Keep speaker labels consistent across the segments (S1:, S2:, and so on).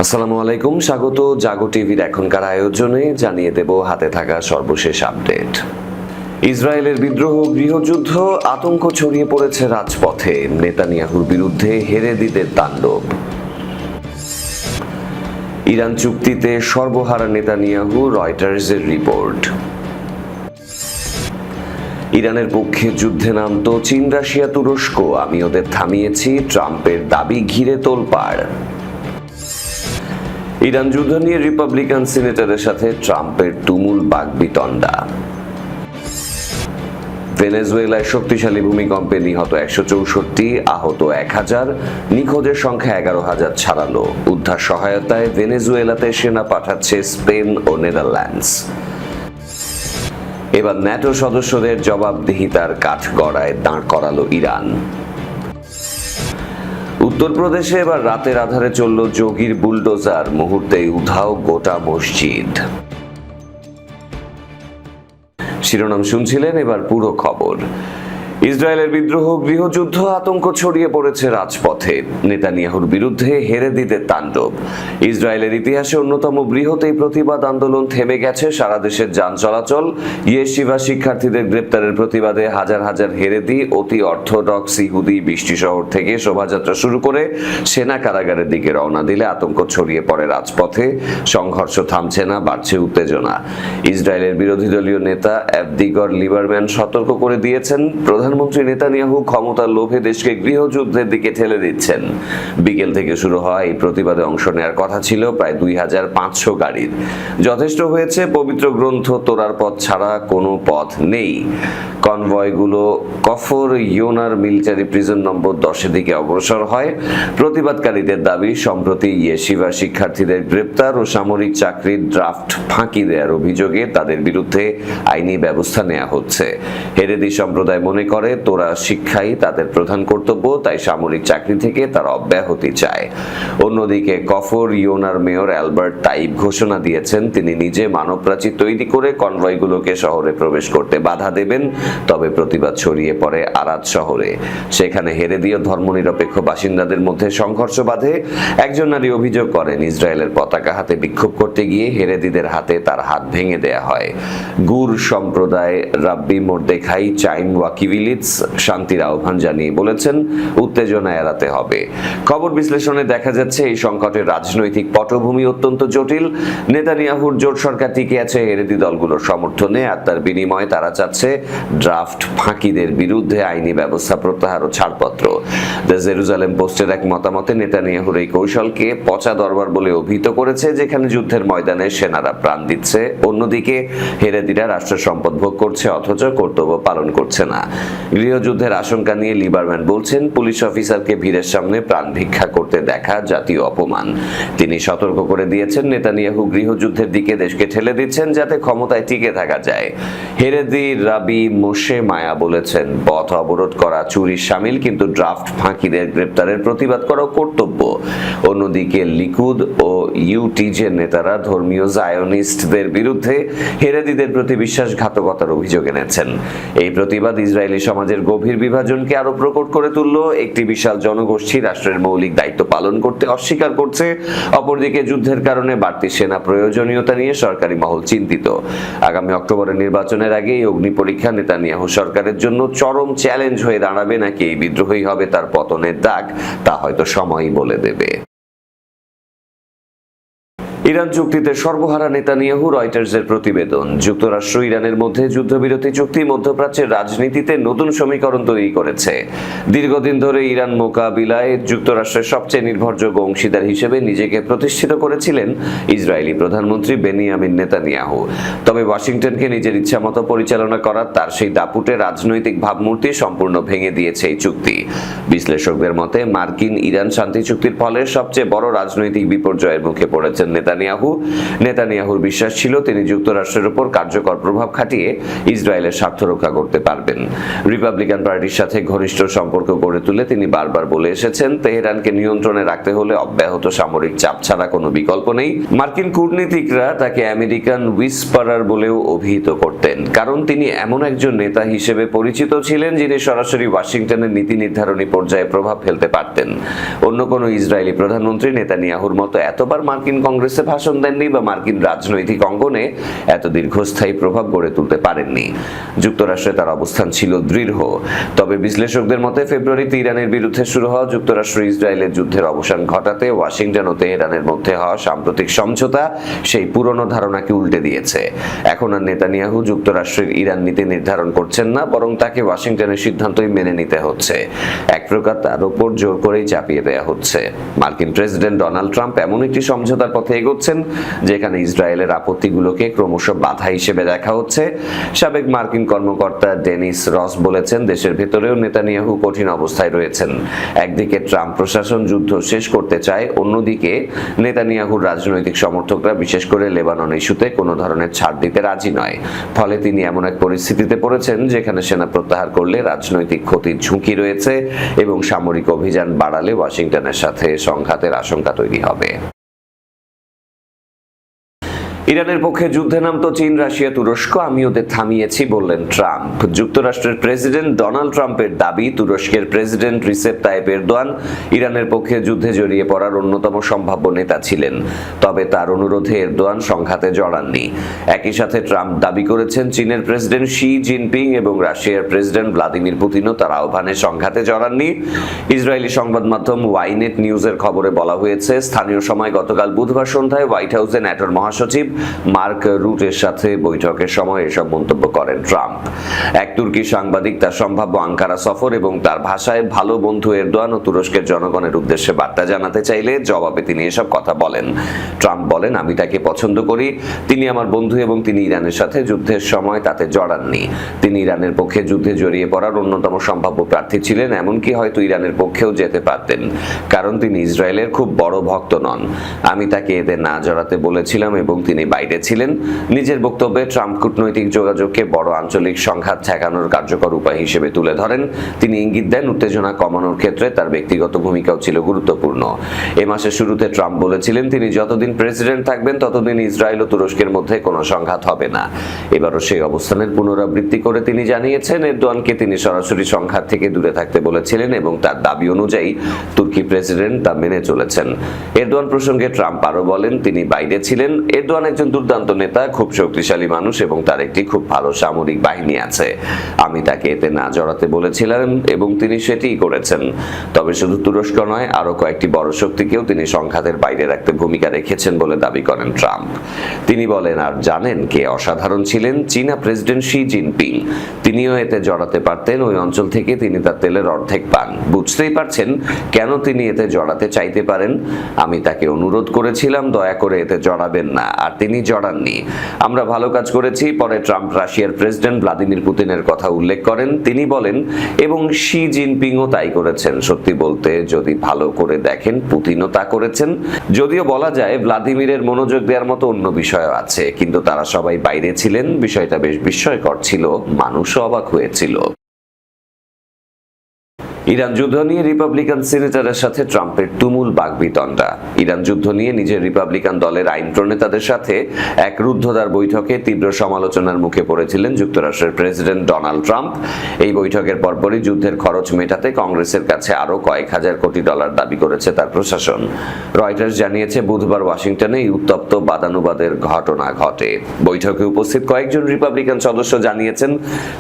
S1: আসসালামু আলাইকুম, স্বাগত জাগো টিভির এখনকার আয়োজনে। জানিয়ে দেব হাতে থাকা সর্বশেষ আপডেট। ইসরায়েলের বিদ্রোহ, গৃহযুদ্ধ, আতঙ্ক ছড়িয়ে পড়েছে রাজপথে। নেতানিয়াহুর বিরুদ্ধে হেরেদিদের তাণ্ডব। ইরান চুক্তিতে সর্বহারা নেতানিয়াহু, রয়টার্সের রিপোর্ট। ইরানের পক্ষে যুদ্ধে নামতো চীন, রাশিয়া, তুরস্ক। আমি ওদের থামিয়েছি, ট্রাম্পের দাবি ঘিরে তোলপাড়। ইরান যুদ্ধ নিয়ে রিপাবলিকান সিনেটরের সাথে ট্রাম্পের তুমুল বাকবিতণ্ডা। ভেনেজুয়েলায় শক্তিশালী ভূমিকম্পে নিহত 164, আহত 1000, নিখোঁজের সংখ্যা 11,000 ছাড়ালো। উদ্ধার সহায়তায় ভেনেজুয়েলাতে সেনা পাঠাচ্ছে স্পেন ও নেদারল্যান্ডস। এবার ন্যাটো সদস্যদের জবাবদিহিতার কাঠগড়ায় দাঁড় করালো ইরান। উত্তরপ্রদেশে এবার রাতের আধারে চলল যোগীর বুলডোজার, মুহূর্তেই উধাও গোটা মসজিদ। শিরোনাম শুনছিলেন, এবার পুরো খবর। ইসরায়েলের বিদ্রোহ, গৃহযুদ্ধ, আতঙ্ক ছড়িয়ে পড়েছে রাজপথে। নেতানিয়াহুর বিরুদ্ধে হেরেদিদের তাণ্ডব। ইসরায়েলের ইতিহাসে অন্যতম বৃহৎ এই প্রতিবাদ আন্দোলন থেমে গেছে। সারা দেশের যান চলাচল। ইয়েশিভা শিক্ষার্থীদের গ্রেপ্তারের প্রতিবাদে হাজার হাজার হেরেদি, অতি অর্থোডক্স ইহুদি বৃষ্টি শহর থেকে শোভাযাত্রা শুরু করে সেনা কারাগারের দিকে রওনা দিলে আতঙ্ক ছড়িয়ে পড়ে রাজপথে। সংঘর্ষ থামছে না, বাড়ছে উত্তেজনা। ইসরায়েলের বিরোধী দলীয় নেতা এভদিগর লিবারম্যান সতর্ক করে দিয়েছেন, প্রধানমন্ত্রী নেতানিয়াহু ক্ষমতার লোভে দেশকে গৃহযুদ্ধের দিকে ঠেলে দিচ্ছেন। বিকেল থেকে শুরু হওয়া এই প্রতিবাদে অংশ নেওয়ার কথা ছিল প্রায় 2500 গাড়ির। যথেষ্ট হয়েছে, পবিত্র গ্রন্থ তোরার পথ ছাড়া কোনো পথ নেই। কনভয়গুলো কফর ইয়োনার মিলিটারি প্রিজন নম্বর 10 দিকে অগ্রসর হয়। প্রতিবাদকারীদের দাবি, সম্প্রতি ইয়েশিভা শিক্ষার্থীদের গ্রেপ্তার ও সামরিক চাকরির ড্রাফট ফাঁকি দেওয়ার অভিযোগে তাদের বিরুদ্ধে আইনি ব্যবস্থা নেওয়া হচ্ছে। হেরেদি সম্প্রদায় মনে করে তোরা শিক্ষাই তাদের প্রধান কর্তব্য, তাই সামরিক চাকরি থেকে তারা অব্যাহতি চায়। অন্যদিকে কফর ইয়োনার মেয়র অ্যালবার্ট তাইব ঘোষণা দিয়েছেন, তিনি নিজে মানবপ্রাচীর তৈরি করে কনভয়গুলোকে শহরে প্রবেশ করতে বাধা দেবেন। তবে প্রতিবাদ ছড়িয়ে পড়ে আরাদ শহরে। সেখানে হেরেদি ও ধর্মনিরপেক্ষ বাসিন্দাদের মধ্যে সংঘর্ষ বাধে। একজন নারী অভিযোগ করেন, ইসরায়েলের পতাকা হাতে বিক্ষোভ করতে গিয়ে হেরেদিদের হাতে তার হাত ভেঙে দেয়া হয়। গুর সম্প্রদায় রাব্বি মর্দেখাই চাইম ওয়াকিভিলিটস শান্তির আহ্বান জানিয়ে বলেছেন, উত্তেজনা এড়াতে হবে। খবর বিশ্লেষণে দেখা যাচ্ছে, এই সংকটের রাজনৈতিক পটভূমি অত্যন্ত জটিল। নেতানিয়াহুর জোট সরকার টিকে আছে হেরেদি দলগুলোর সমর্থনে, আর তার বিনিময়ে তারা চাচ্ছে ড্রাফট ফাঁকিদের বিরুদ্ধে আইনি ব্যবস্থা প্রত্যাহার ও ছাড়পত্র। দ্য জেরুজালেম পোস্টের এক মতামতে নেতানিয়াহুর এই কৌশলকে পচা দরবার বলে অভিহিত করেছে, যেখানে যুদ্ধের ময়দানে সেনারা প্রাণ দিচ্ছে, অন্যদিকে হেরেদিরা রাষ্ট্র সম্পদ ভোগ করছে অথচ কর্তব্য পালন করছে না। গৃহযুদ্ধের আশঙ্কা নিয়ে লিবারম্যান বলছেন, পুলিশ অফিসারকে ভিড়ের সামনে প্রাণ ভিক্ষা করতে দেখা জাতীয় অপমান। তিনি সতর্ক করে দিয়েছেন, নেতানিয়াহু গৃহযুদ্ধের দিকে দেশকে ঠেলে দিচ্ছেন যাতে ক্ষমতায় টিকে থাকা যায়। হেরেদি রাবি মোশে মায়া বলেছেন, পথ অবরোধ করা চুরির শামিল, কিন্তু ড্রাফট ফাঁকিদের গ্রেপ্তারের প্রতিবাদ করা কর্তব্য। অন্যদিকে লিকুদ ও ইউটিজের নেতারা ধর্মীয় জায়োনিস্টদের বিরুদ্ধে হেরেদিদের প্রতি বিশ্বাসঘাতকতার অভিযোগ এনেছেন। এই প্রতিবাদ ইসরায়েলি সমাজের গভীর বিভাজনকে আরো প্রকট করে তুলল। একটি বিশাল জনগোষ্ঠী রাষ্ট্রের মৌলিক দায়িত্ব পালন করতে অস্বীকার করছে, অপরদিকে যুদ্ধের কারণে বাড়তি সেনা প্রয়োজনীয়তা নিয়ে সরকারি মহল চিন্তিত। আগামী অক্টোবরের নির্বাচনের আগে এই অগ্নি পরীক্ষা নেতানিয়াহু সরকারের জন্য চরম চ্যালেঞ্জ হয়ে দাঁড়াবে, নাকি এই বিদ্রোহী হবে তার পতনের দাগ, তা হয়তো সময়ই বলে দেবে। ইরান চুক্তিতে সর্বহারা নেতানিয়াহু, রয়টার্সের প্রতিবেদন। যুক্তরাষ্ট্র ইরানের মধ্যে যুদ্ধবিরতি চুক্তি মধ্যপ্রাচ্যের রাজনীতিতে নতুন সমীকরণ তৈরি করেছে। দীর্ঘদিন ধরে ইরান মোকাবিলায় যুক্তরাষ্ট্রের সবচেয়ে নির্ভরযোগ্য অংশীদার হিসেবে নিজেকে প্রতিষ্ঠিত করেছিলেন ইসরায়েলি প্রধানমন্ত্রী বেনিয়ামিন নেতানিয়াহু। তবে ওয়াশিংটনকে নিজের ইচ্ছামতো পরিচালনা করার তার সেই দাপুটে রাজনৈতিক ভাবমূর্তি সম্পূর্ণ ভেঙে দিয়েছে এই চুক্তি। বিশ্লেষকদের মতে, মার্কিন ইরান শান্তি চুক্তির ফলে সবচেয়ে বড় রাজনৈতিক বিপর্যয়ের মুখে পড়েছেন নেতানিয়াহু। নেতানিয়াহুর বিশ্বাস ছিল তিনি যুক্তরাষ্ট্রের উপর কার্যকর প্রভাব খাটিয়ে ইসরায়েলের স্বার্থ রক্ষা করতে পারবেন। রিপাবলিকান পার্টির সাথে ঘনিষ্ঠ সম্পর্ক গড়ে তুলে তিনি বারবার বলে এসেছেন, তেহরানকে নিয়ন্ত্রণে রাখতে হলে অব্যাহত সামরিক চাপ ছাড়া কোনো বিকল্প নেই। মার্কিন কূটনীতিকরা তাকে আমেরিকান হুইসপারার বলেও অভিহিত করতেন, কারণ তিনি এমন একজন নেতা হিসেবে পরিচিত ছিলেন যিনি সরাসরি ওয়াশিংটনের নীতি নির্ধারণী পর্যায়ে প্রভাব ফেলতে পারতেন। অন্য কোনো ইসরায়েলি প্রধানমন্ত্রী নেতানিয়াহুর মতো এতবার মার্কিন কংগ্রেসে ভাষণ দেননি বা মার্কিন রাজনৈতিক অঙ্গনে এত দীর্ঘস্থায়ী প্রভাব গড়ে তুলতে পারেননি। যুক্তরাষ্ট্রে তার অবস্থান ছিল দৃঢ়। তবে বিশ্লেষকদের মতে ফেব্রুয়ারিতে ইরানের বিরুদ্ধে শুরু হওয়া যুক্তরাষ্ট্র ইসরায়েলের যুদ্ধের অবসান ঘটাতে ওয়াশিংটন ও তেহরানের মধ্যে হওয়া সাম্প্রতিক সমঝোতা সেই পুরনো ধারণাকে উল্টে দিয়েছে। এখন আর নেতানিয়াহু যুক্তরাষ্ট্রের ইরান নীতি নির্ধারণ করছেন না, বরং তাকে ওয়াশিংটনের সিদ্ধান্তই মেনে নিতে হচ্ছে। এক প্রকার তার উপর জোর করেই চাপিয়ে দেওয়া হচ্ছে। মার্কিন প্রেসিডেন্ট ডোনাল্ড ট্রাম্প এমন একটি সমঝোতার পথে এগোচ্ছেন যেখানে ইসরায়েলের আপত্তিগুলোকে ক্রমশ বাধা হিসেবে দেখা হচ্ছে। সাবেক মার্কিন কর্মকর্তা ডেনিস রস বলেছেন, দেশের ভেতরেও নেতানিয়াহু কঠিন অবস্থায় রয়েছেন। একদিকে ট্রাম্প প্রশাসন যুদ্ধ শেষ করতে চায়, অন্যদিকে নেতানিয়াহুর রাজনৈতিক সমর্থকরা বিশেষ করে লেবানন ইস্যুতে কোনো ধরনের ছাড় দিতে রাজি নয়। ফলে তিনি এমন এক পরিস্থিতিতে পড়েছেন যেখানে সেনা প্রত্যাহার করলে রাজনৈতিক ক্ষতির ঝুঁকি রয়েছে এবং সামরিক অভিযান বাড়ালে ওয়াশিংটনের সাথে সংঘাতের আশঙ্কা তৈরি হবে। ইরানের পক্ষে যুদ্ধে নামতো চীন, রাশিয়া, তুরস্ক, আমি ওদের থামিয়েছি বললেন ট্রাম্প। যুক্তরাষ্ট্রের প্রেসিডেন্ট ডোনাল্ড ট্রাম্পের দাবি, তুরস্কের প্রেসিডেন্ট রিসেপ তাইপ এরদোয়ান ইরানের পক্ষে যুদ্ধে জড়িয়ে পড়ার অন্যতম সম্ভাব্য নেতা ছিলেন। তবে তার অনুরোধে এরদোয়ান সংঘাতে জড়াননি। একই সাথে ট্রাম্প দাবি করেছেন চীনের প্রেসিডেন্ট শি জিনপিং এবং রাশিয়ার প্রেসিডেন্ট ভ্লাদিমির পুতিনও তার আহ্বানে সংঘাতে জড়াননি। ইসরায়েলি সংবাদ মাধ্যম ওয়াইনেট নিউজের খবরে বলা হয়েছে, স্থানীয় সময় গতকাল বুধবার সন্ধ্যায় হোয়াইট হাউসে ন্যাটোর মহাসচিব মার্ক রুটের সাথে বৈঠকের সময় এসব মন্তব্য করেন ট্রাম্প। এক তুর্কি সাংবাদিক তার সম্ভাব্য আঙ্কারা সফর এবং তার ভাষায় ভালো বন্ধু এরদোয়ান ও তুরস্কের জনগণের উদ্দেশ্যে বার্তা জানাতে চাইলে জবাবে তিনি এসব কথা বলেন। ট্রাম্প বলেন, আমি তাকে পছন্দ করি, তিনি আমার বন্ধু এবং তিনি ইরানের সাথে যুদ্ধের সময় তাতে জড়াননি। তিনি ইরানের পক্ষে যুদ্ধে জড়িয়ে পড়ার অন্যতম সম্ভাব্য প্রার্থী ছিলেন, এমনকি হয়তো ইরানের পক্ষেও যেতে পারতেন, কারণ তিনি ইসরায়েলের খুব বড় ভক্ত নন। আমি তাকে এতে না জড়াতে বলেছিলাম এবং তিনি বাইরে ছিলেন। নিজের বক্তব্যে ট্রাম্প কূটনৈতিক যোগাযোগকে বড় আঞ্চলিক সংঘাত ঠেকানোর কার্যকর উপায় হিসেবে তুলে ধরেন। তিনি ইঙ্গিত দেন, উত্তেজনা কমানোর ক্ষেত্রে তার ব্যক্তিগত ভূমিকাও ছিল গুরুত্বপূর্ণ। এ মাসের শুরুতে ট্রাম্প বলেছিলেন, তিনি যতদিন প্রেসিডেন্ট থাকবেন ততদিন ইসরায়েল ও তুরস্কের মধ্যে কোনো সংঘাত হবে না। এবারও সেই অবস্থানের পুনরাবৃত্তি করে তিনি জানিয়েছেন, এরদোয়ানকে তিনি সরাসরি সংঘাত থেকে দূরে থাকতে বলেছিলেন এবং তার দাবি অনুযায়ী তুর্কি প্রেসিডেন্ট তা মেনে চলেছেন। এরদোয়ান প্রসঙ্গে ট্রাম্প আরো বলেন, তিনি বাইরে ছিলেন। এরদোয়ান একজন দুর্দান্ত নেতা, খুব শক্তিশালী মানুষ এবং তার একটি খুব ভালো সামরিক বাহিনী আছে। আমি তাকে এতে না জড়াতে বলেছিলাম এবং তিনি সেটিই করেছেন। তবে শুধু তুরস্ক নয়, আরো কয়েকটি বড় শক্তিকেও তিনি সংঘাতের বাইরে রাখতে ভূমিকা রেখেছেন বলে দাবি করেন ট্রাম্প। তিনি বলেন, আর জানেন কে অসাধারণ ছিলেন? চীনা প্রেসিডেন্ট শি জিনপিং। তিনিও এতে জড়াতে পারতেন। ওই অঞ্চল থেকে তিনি তার তেলের অর্ধেক পান। বুঝতেই পারছেন কেন তিনি এতে জড়াতে চাইতে পারেন। আমি তাকে অনুরোধ করেছিলাম, দয়া করে এতে জড়াবেন না, আর তিনি জড়াননি। আমরা ভালো কাজ করেছি। পরে ট্রাম্প রাশিয়ার প্রেসিডেন্ট ভ্লাদিমির পুতিনের কথা উল্লেখ করেন। তিনি বলেন, এবং শি জিনপিংও তাই করেছেন। সত্যি বলতে, যদি ভালো করে দেখেন, পুতিনও তা করেছেন। যদিও বলা যায় ভ্লাদিমিরের মনোযোগ দেওয়ার মতো অন্য বিষয় আছে, কিন্তু তারা সবাই বাইরে ছিলেন। বিষয়টা বেশ বিস্ময়কর ছিল, মানুষও অবাক হয়েছিল। ইরান যুদ্ধ নিয়ে রিপাবলিকান সিনেটরের সাথে ট্রাম্পের তুমুল বাকবিতণ্ডা। ইরান যুদ্ধ নিয়ে নিজের রিপাবলিকান দলের আইন প্রণেতাদের সাথে এক রুদ্ধদ্বার বৈঠকে তীব্র সমালোচনার মুখে পড়েছিলেন যুক্তরাষ্ট্রের প্রেসিডেন্ট ডোনাল্ড ট্রাম্প। এই বৈঠকের পরপরই যুদ্ধের খরচ মেটাতে কংগ্রেসের কাছে আরো কয়েক হাজার কোটি ডলার দাবি করেছে তার প্রশাসন। রয়টার্স জানিয়েছে, বুধবার ওয়াশিংটনে এই উত্তপ্ত বাদানুবাদের ঘটনা ঘটে। বৈঠকে উপস্থিত কয়েকজন রিপাবলিকান সদস্য জানিয়েছেন,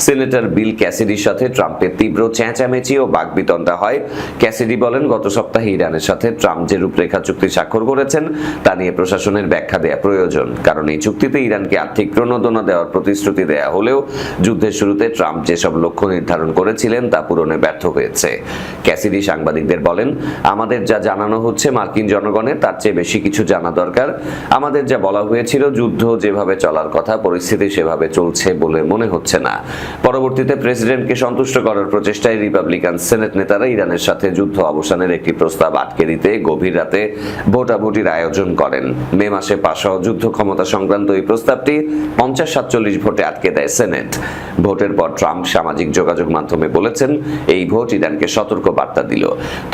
S1: সিনেটর বিল ক্যাসিডির সাথে ট্রাম্পের তীব্র চেঁচামেচি ও বিতণ্ডা হয়। ক্যাসিডি বলেন, গত সপ্তাহে ইরানের সাথে ট্রাম্প যে রূপরেখা চুক্তি স্বাক্ষর করেছেন তা নিয়ে প্রশাসনের ব্যাখ্যা দেওয়া প্রয়োজন, কারণ এই চুক্তিতে ইরানকে আর্থিক প্রণোদনা দেওয়ার প্রতিশ্রুতি দেয়া হলেও যুদ্ধের শুরুতে ট্রাম্প যেসব লক্ষ্য নির্ধারণ করেছিলেন তা পূরণে ব্যর্থ হয়েছে। ক্যাসিডি সাংবাদিকদের বলেন, আমাদের যা জানানো হচ্ছে মার্কিন জনগণের তার চেয়ে বেশি কিছু জানা দরকার। আমাদের যা বলা হয়েছিল, যুদ্ধ যেভাবে চলার কথা পরিস্থিতি সেভাবে চলছে বলে মনে হচ্ছে না। পরবর্তীতে প্রেসিডেন্টকে সন্তুষ্ট করার প্রচেষ্টায় রিপাবলিকান সেনেট নেতারা ইরানের সাথে যুদ্ধ অবসানের একটি প্রস্তাব আটকে দিতে গভীর রাতে ভোটাভুটির আয়োজন করেন। মে মাসে পাশ হওয়া যুদ্ধ ক্ষমতা সংক্রান্ত এই প্রস্তাবটি 50-47 ভোটে আটকে দেয় সেনেট। ভোটের পর ট্রাম্প সামাজিক যোগাযোগ মাধ্যমে বলেছেন, এই ভোট ইরানকে সতর্ক বার্তা দিল।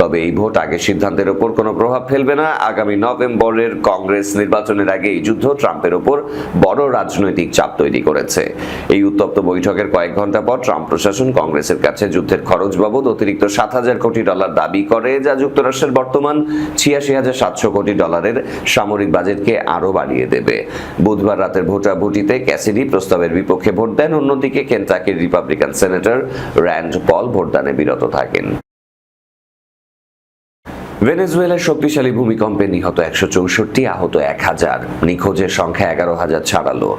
S1: তবে এই ভোট আগের সিদ্ধান্তের উপর কোনো প্রভাব ফেলবে না। আগামী নভেম্বরের কংগ্রেস নির্বাচনের আগে এই যুদ্ধ ট্রাম্পের উপর বড় রাজনৈতিক চাপ তৈরি করেছে। এই উত্তপ্ত বৈঠকের কয়েক ঘন্টা পর ট্রাম্প প্রশাসন কংগ্রেসের কাছে যুদ্ধের খরচ বাবদ অতিরিক্ত $7,000 কোটি দাবি করে, যা যুক্তরাষ্ট্রের বর্তমান $86,700 কোটি সামরিক বাজেটকে আরো বাড়িয়ে দেবে। বুধবার রাতের ভোটাভুটিতে ক্যাসিডি প্রস্তাবের বিপক্ষে ভোট দেন। অন্যদিকে কেন্টাকির রিপাবলিকান সেনেটর র্যান্ড পল ভোটদানে বিরত থাকেন। ভেনেজুয়েলার শক্তিশালী ভূমিকম্পে নিহত 164, আহত 1000, নিখোঁজের সংখ্যা 11,000 ছাড়ালো।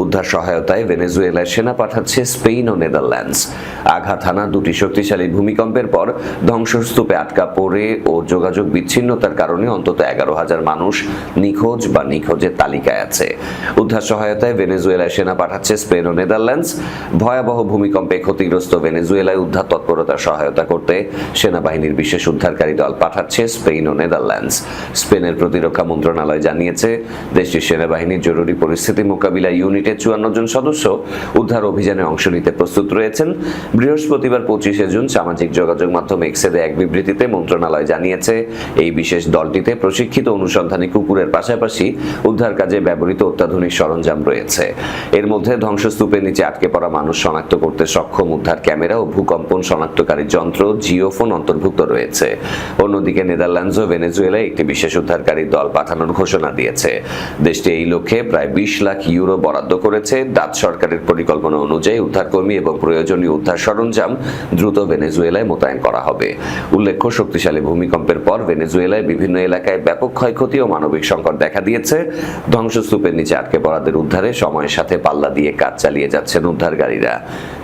S1: উদ্ধার সহায়তায় ভেনেজুয়েলার সেনা পাঠাচ্ছে স্পেন ও নেদারল্যান্ডস। আঘাত হানা দুটি শক্তিশালী ভূমিকম্পের পর ধ্বংসস্তূপে আটকা পড়ে ও যোগাযোগ বিচ্ছিন্নতার কারণে অন্তত 11,000 মানুষ নিখোঁজ বা নিখোঁজের তালিকায় আছে। উদ্ধার সহায়তায় ভেনেজুয়েলার সেনা পাঠাচ্ছে স্পেন ও নেদারল্যান্ডস। ভয়াবহ ভূমিকম্পে ক্ষতিগ্রস্ত ভেনেজুয়েলায় উদ্ধার তৎপরতার সহায়তা করতে সেনাবাহিনীর বিশেষ উদ্ধারকারী দল পাঠাচ্ছে স্পেন ও নেদারল্যান্ডস। স্পেনের প্রতিরক্ষা মন্ত্রণালয় জানিয়েছে, দেশটির সেনাবাহিনীর জরুরি পরিস্থিতি মোকাবিলা ইউনিটের 54 জন সদস্য উদ্ধার অভিযানে অংশ নিতে প্রস্তুত রয়েছেন। বৃহস্পতিবার 25 জুন সামাজিক যোগাযোগ মাধ্যম এক্সে দেয়া এক বিবৃতিতে মন্ত্রণালয় জানিয়েছে, এই বিশেষ দলটিতে প্রশিক্ষিত অনুসন্ধানী কুকুরের পাশাপাশি উদ্ধার কাজে ব্যবহৃত অত্যাধুনিক সরঞ্জাম রয়েছে। এর মধ্যে ধ্বংসস্তূপের নিচে আটকে পড়া মানুষ শনাক্ত করতে সক্ষম উদ্ধার ক্যামেরা ও ভূকম্পন শনাক্তকারী যন্ত্র জিওফোন অন্তর্ভুক্ত রয়েছে। অন্যদিকে নেদারল্যান্ডস ও ভেনেজুয়েলায় একটি বিশেষ উদ্ধারকারী দল পাঠানোর ঘোষণা দিয়েছে। দেশটি এই লক্ষ্যে প্রায় 20 লাখ ইউরো বরাদ্দ করেছে। ডাচ সরকারের পরিকল্পনা অনুযায়ী উদ্ধারকর্মী এবং প্রয়োজনীয় উদ্ধার সরঞ্জাম দ্রুত ভেনেজুয়েলায় মোতায়েন করা হবে। উল্লেখ্য, শক্তিশালী ভূমিকম্পের পর ভেনেজুয়েলায় বিভিন্ন এলাকায় ব্যাপক ক্ষয়ক্ষতি ও মানবিক সংকট দেখা দিয়েছে। ধ্বংসস্তূপের নিচে আটকে পড়াদের উদ্ধারে সময়ের সাথে পাল্লা দিয়ে কাজ চালিয়ে যাচ্ছেন উদ্ধারকারীরা।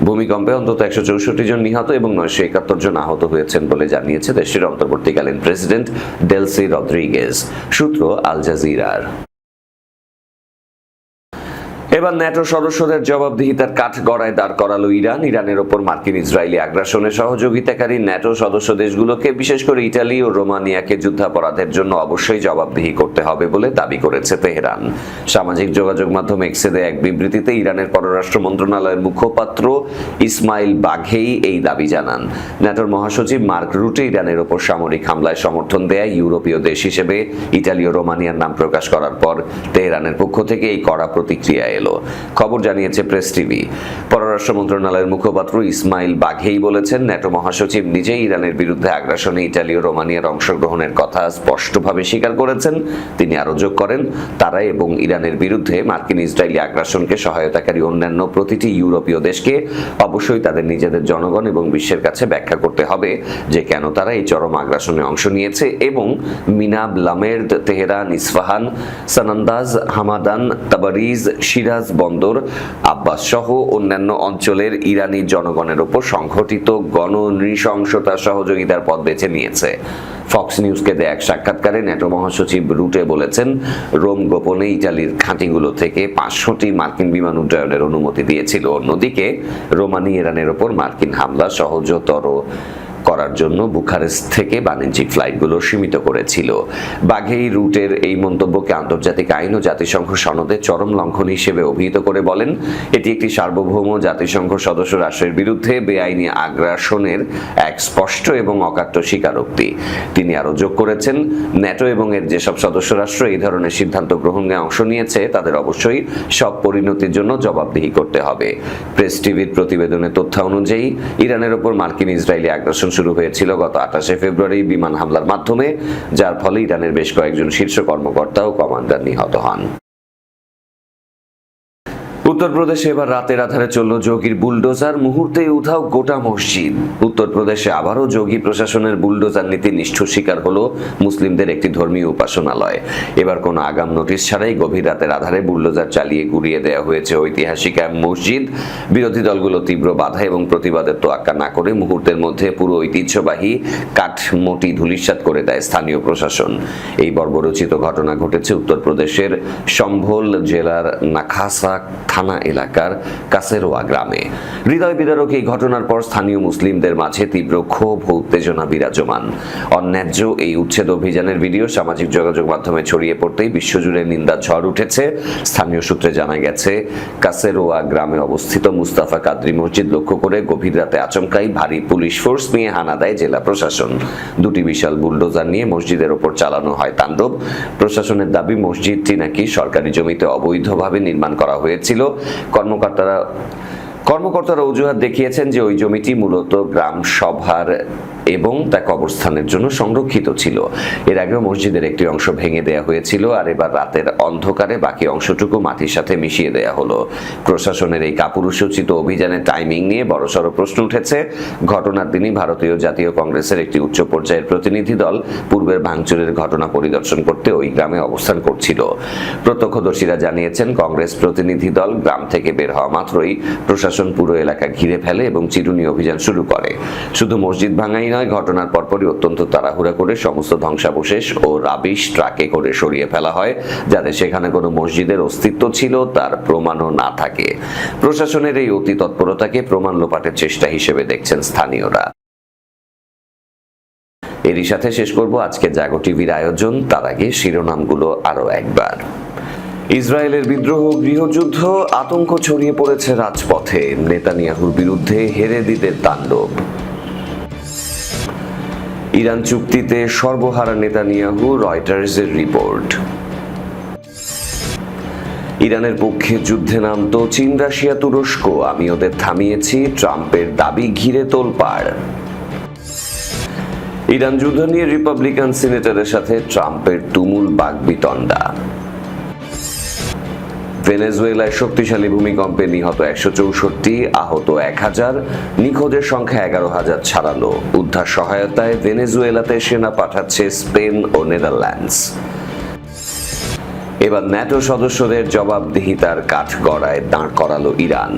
S1: ভূমিকম্পে অন্তত 164 জন নিহত এবং 971 জন আহত হয়েছেন বলে জানিয়েছে দেশটির অন্তর্বর্তীকালীন প্রেসিডেন্ট ডেলসি রদ্রিগেজ। সূত্র আল জাজিরার। এবার ন্যাটো সদস্যদের জবাবদিহিতার কাঠগড়ায় দাঁড় করালো ইরান। ইরানের ওপর মার্কিন ইসরায়েলি আগ্রাসনে সহযোগিতাকারী ন্যাটো সদস্য দেশগুলোকে, বিশেষ করে ইটালি ও রোমানিয়াকে যুদ্ধাপরাধের জন্য অবশ্যই জবাবদিহি করতে হবে বলে দাবি করেছে তেহরান। সামাজিক যোগাযোগ মাধ্যম এক্সে দেয়া এক বিবৃতিতে ইরানের পররাষ্ট্র মন্ত্রণালয়ের মুখপাত্র ইসমাইল বাঘেই এই দাবি জানান। ন্যাটোর মহাসচিব মার্ক রুটে ইরানের ওপর সামরিক হামলায় সমর্থন দেয়া ইউরোপীয় দেশ হিসেবে ইটালি ও রোমানিয়ার নাম প্রকাশ করার পর তেহরানের পক্ষ থেকে এই কড়া প্রতিক্রিয়া এলো। খবর জানিয়েছে প্রেস টিভি। পররাষ্ট্র মন্ত্রণালয়ের মুখপাত্র ইসমাইল বাঘেই বলেছেন, ন্যাটো মহাসচিব নিজেই ইরানের বিরুদ্ধে আগ্রাসনে ইটালি ও রোমানিয়ার অংশগ্রহণের কথা স্পষ্টভাবে স্বীকার করেছেন। তিনি আরো যোগ করেন, তারা এবং ইরানের বিরুদ্ধে মার্কিন ইসরায়েলি আগ্রাসনকে সহায়তাকারী অন্যান্য প্রতিটি ইউরোপীয় দেশকে অবশ্যই তাদের নিজেদের জনগণ এবং বিশ্বের কাছে ব্যাখ্যা করতে হবে যে কেন তারা এই চরম আগ্রাসনে অংশ নিয়েছে এবং মিনাব, লামের্দ, তেহরান, ইস্পাহান, সানান্দাজ, হামাদান, তাবারিজ, সিরাজ বন্দর, আব্বাস সহ অন্যান্য অঞ্চলের ইরানি জনগণের উপর সংঘটিত গণনৃশংসতা সহযোগিতার পথ বেছে নিয়েছে। ফক্স নিউজকে দেয়া এক সাক্ষাৎকারে ন্যাটো মহাসচিব রুটে বলেছেন, রোম গোপনে ইটালির ঘাঁটিগুলো থেকে 500টি মার্কিন বিমান উড্ডয়নের অনুমতি দিয়েছিল। অন্যদিকে রোমানি ইরানের ওপর মার্কিন হামলা সহজতর করার জন্য বুখারেস্ট থেকে বাণিজ্যিক ফ্লাইটগুলো সীমিত করেছিল। বাঘেই রুটের এই মন্তব্যকে আন্তর্জাতিক আইন ও জাতিসংঘ সনদের চরম লঙ্ঘন হিসেবে অভিহিত করে বলেন, এটি একটি সার্বভৌম জাতিসংঘ সদস্য রাষ্ট্রের বিরুদ্ধে বেআইনি আগ্রাসনের এক স্পষ্ট এবং অকাট্য স্বীকারোক্তি। তিনি আরো যোগ করেছেন, ন্যাটো এবং এর যেসব সদস্য রাষ্ট্র এই ধরনের সিদ্ধান্ত গ্রহণে অংশ নিয়েছে তাদের অবশ্যই সব পরিণতির জন্য জবাবদিহি করতে হবে। প্রেস টিভির প্রতিবেদনের তথ্য অনুযায়ী ইরানের ওপর মার্কিন ইসরায়েলি আগ্রাসন শুরু হয়েছিল গত 28 ফেব্রুয়ারি বিমান হামলার মাধ্যমে, যার ফলে ইরানের বেশ কয়েকজন শীর্ষ কর্মকর্তা ও কমান্ডার নিহত হন। উত্তরপ্রদেশে এবার রাতের আধারে চলল যোগীর বুলডোজার, মুহূর্তে উধাও গোটা মসজিদ। উত্তরপ্রদেশে আবারও যোগী প্রশাসনের বুলডোজার নীতি নিষ্ঠুর শিকার হলো মুসলিমদের একটি ধর্মীয় উপাসনালয়। এবার কোনো আগাম নোটিশ ছাড়াই গভীর রাতের আধারে বুলডোজার চালিয়ে গুড়িয়ে দেওয়া হয়েছে ঐতিহাসিক মসজিদ। বিরোধী দলগুলো তীব্র বাধা এবং প্রতিবাদের তোয়াক্কা না করে মুহূর্তের মধ্যে পুরো ঐতিহ্যবাহী কাঠমোটি ধূলিসাৎ করে দেয় স্থানীয় প্রশাসন। এই বর্বরোচিত ঘটনা ঘটেছে উত্তরপ্রদেশের সম্ভল জেলার নাখাসা থানা থানা এলাকার কাসেরোয়া গ্রামে। হৃদয় বিদারক এই ঘটনার পর স্থানীয় মুসলিমদের মাঝে তীব্র ক্ষোভ ও উত্তেজনা বিরাজমান। অন্যায্য এই উচ্ছেদ অভিযানের ভিডিও সামাজিক যোগাযোগ মাধ্যমে ছড়িয়ে পড়তেই বিশ্বজুড়ে নিন্দার ঝড় উঠেছে। স্থানীয় সূত্রে জানা গেছে, কাসেরোয়া গ্রামে অবস্থিত মুস্তাফা কাদরি মসজিদ লক্ষ্য করে গভীর রাতে আচমকাই ভারী পুলিশ ফোর্স নিয়ে হানা দেয় জেলা প্রশাসন। দুটি বিশাল বুলডোজার নিয়ে মসজিদের ওপর চালানো হয় তাণ্ডব। প্রশাসনের দাবি, মসজিদটি নাকি সরকারি জমিতে অবৈধভাবে নির্মাণ করা হয়েছিল। কর্মকর্তারা অজুহাত দেখিয়েছেন যে ওই জমিটি মূলত গ্রাম সভার এবং তা কবরস্থানের জন্য সংরক্ষিত ছিল। এর আগেও মসজিদের একটি অংশ ভেঙে দেয়া হয়েছিল, আর এবার রাতের অন্ধকারে বাকি অংশটুকু মাটির সাথে মিশিয়ে দেয়া হলো। প্রশাসনের এই কাপুরুষোচিত অভিযানের টাইমিং নিয়ে বড়সড় প্রশ্ন উঠেছে। ঘটনার দিনই ভারতীয় জাতীয় কংগ্রেসের একটি উচ্চ পর্যায়ের প্রতিনিধি দল পূর্বের ভাঙচুরের ঘটনা পরিদর্শন করতে ওই গ্রামে অবস্থান করছিল। প্রত্যক্ষদর্শীরা জানিয়েছেন, কংগ্রেস প্রতিনিধি দল গ্রাম থেকে বের হওয়া মাত্রই প্রশাসন পুরো এলাকা ঘিরে ফেলে এবং চিরুনি অভিযান শুরু করে। শুধু মসজিদ ভাঙাই নয়, ঘটনার পরপরই অত্যন্ত তাড়াহুড়া করে সমস্ত ধ্বংসাবশেষ ও রাবিশ ট্রাকে করে সরিয়ে ফেলা হয়, যাতে সেখানে কোনো মসজিদের অস্তিত্ব ছিল তার প্রমাণও না থাকে। প্রশাসনের এই অতি তৎপরতাকে প্রমাণ লোপাটের চেষ্টা হিসেবে দেখছেন স্থানীয়রা। এরই সাথে শেষ করব আজকে জাগো টিভির আয়োজন। তার আগে শিরোনামগুলো আরো একবার। ইসরায়েলের বিদ্রোহ, গৃহযুদ্ধ, আতঙ্ক ছড়িয়ে পড়েছে রাজপথে। নেতানিয়াহুর বিরুদ্ধে হেরেদিদের তাণ্ডব। ইরান চুক্তিতে সর্বহারা নেতানিয়াহু, রয়টার্সের রিপোর্ট। ইরানের পক্ষে যুদ্ধে নামতো চীন, রাশিয়া, তুরস্ক, আমি ওদের থামিয়েছি, ট্রাম্পের দাবি ঘিরে তোলপাড়। ইরান যুদ্ধ নিয়ে রিপাবলিকান সিনেটরের সাথে ট্রাম্পের তুমুল বাকবিতণ্ডা। ভেনেজুয়েলায় শক্তিশালী ভূমিকম্পে নিহত 164, আহত 1000, নিখোঁজের সংখ্যা 11,000 ছাড়ালো। উদ্ধার সহায়তায় ভেনেজুয়েলাতে সেনা পাঠাচ্ছে স্পেন ও নেদারল্যান্ডস। এবার ন্যাটো সদস্যদের জবাবদিহিতার কাঠগড়ায় দাঁড় করালো ইরান।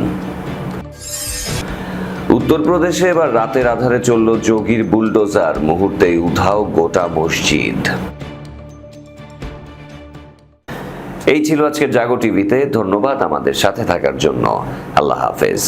S1: উত্তরপ্রদেশে এবার রাতের আধারে চলল যোগীর বুলডোজার, মুহূর্তেই উধাও গোটা মসজিদ। এই ছিল আজকের জাগো টিভিতে। ধন্যবাদ আমাদের সাথে থাকার জন্য। আল্লাহ হাফেজ।